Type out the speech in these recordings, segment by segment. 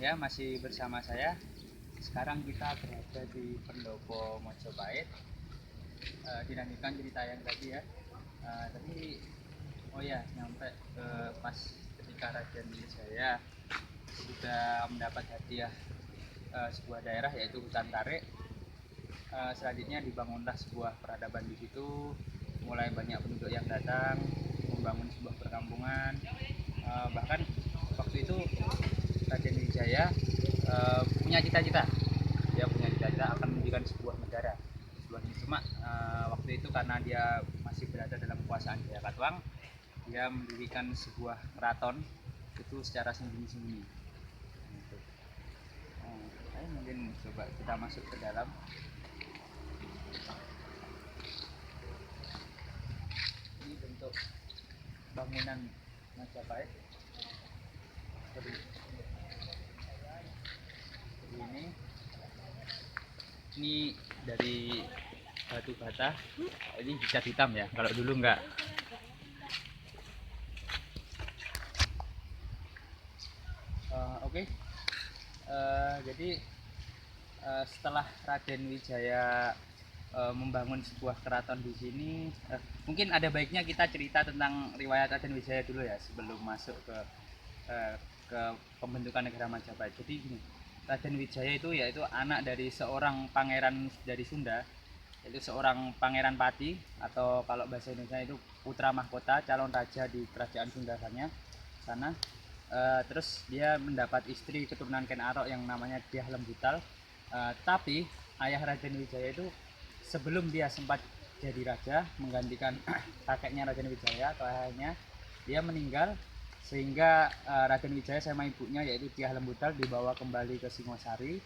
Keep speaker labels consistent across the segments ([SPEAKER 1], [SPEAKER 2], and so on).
[SPEAKER 1] Ya, masih bersama saya. Sekarang kita berada di Pendopo Mojopahit. Dilanjutkan cerita yang tadi ya. Tadi oh ya, nyampe ke pas ketika Raden Wijaya sudah mendapat hadiah sebuah daerah yaitu hutan tarik. Selanjutnya dibangunlah sebuah peradaban di situ. Mulai banyak penduduk yang datang membangun sebuah perkampungan. Bahkan waktu itu Raden Wijaya punya cita-cita. Dia punya cita-cita akan mendirikan sebuah negara. Cuma waktu itu karena dia masih berada dalam kekuasaan Jayakatwang, dia mendirikan sebuah keraton itu secara sembunyi-sembunyi. Gitu. Ayo mungkin coba kita masuk ke dalam. Ini bentuk bangunan Majapahit seperti ini. Ini dari batu bata. Ini dicat hitam ya. Kalau dulu enggak. Oke. Jadi setelah Raden Wijaya membangun sebuah keraton di sini, mungkin ada baiknya kita cerita tentang riwayat Raden Wijaya dulu ya sebelum masuk ke pembentukan negara Majapahit. Jadi gini, Raden Wijaya itu yaitu anak dari seorang pangeran dari Sunda, yaitu seorang pangeran Pati atau kalau bahasa Indonesia itu putra mahkota, calon raja di kerajaan Sunda sana. Terus dia mendapat istri keturunan Ken Arok yang namanya Dyah Lembutal. Tapi ayah Raden Wijaya itu sebelum dia sempat jadi raja menggantikan kakeknya Raden Wijaya atau ayahnya, dia meninggal sehingga Raden Wijaya sama ibunya yaitu Dyah Lembutal dibawa kembali ke Singosari.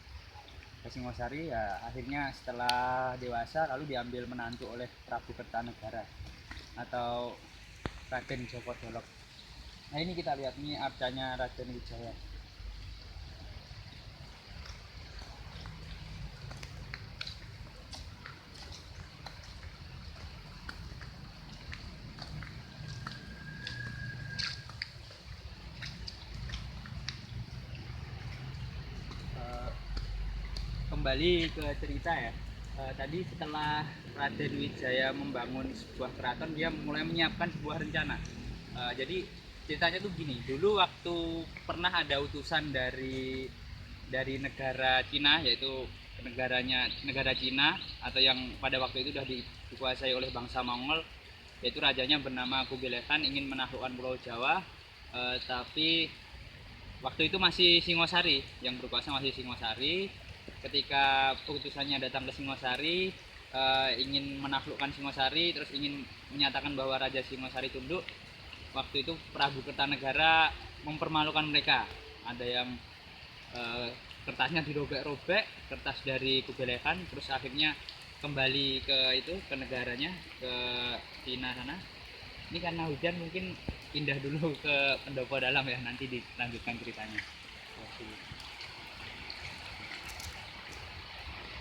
[SPEAKER 1] Ya, akhirnya setelah dewasa lalu diambil menantu oleh Prabu Kertanegara atau Raden Djoko Dolog. Nah, ini kita lihat, ini arcanya Raden Wijaya. Kembali ke cerita ya. Tadi setelah Raden Wijaya membangun sebuah keraton, dia mulai menyiapkan sebuah rencana. Jadi ceritanya tuh gini, dulu waktu pernah ada utusan dari negara Cina, yaitu negara Cina atau yang pada waktu itu sudah dikuasai oleh bangsa Mongol, yaitu rajanya bernama Kubilai Khan, ingin menaklukkan Pulau Jawa. Tapi waktu itu masih Singosari, yang berkuasa masih Singosari. Ketika utusannya datang ke Singosari, ingin menaklukkan Singosari, terus ingin menyatakan bahwa Raja Singosari tunduk, waktu itu Prabu Kertanegara mempermalukan mereka. Ada yang kertasnya dirobek-robek, kertas dari Kubilai Khan, terus akhirnya kembali ke negaranya, ke Cina sana. Ini karena hujan mungkin pindah dulu ke pendopo dalam ya, nanti dilanjutkan ceritanya.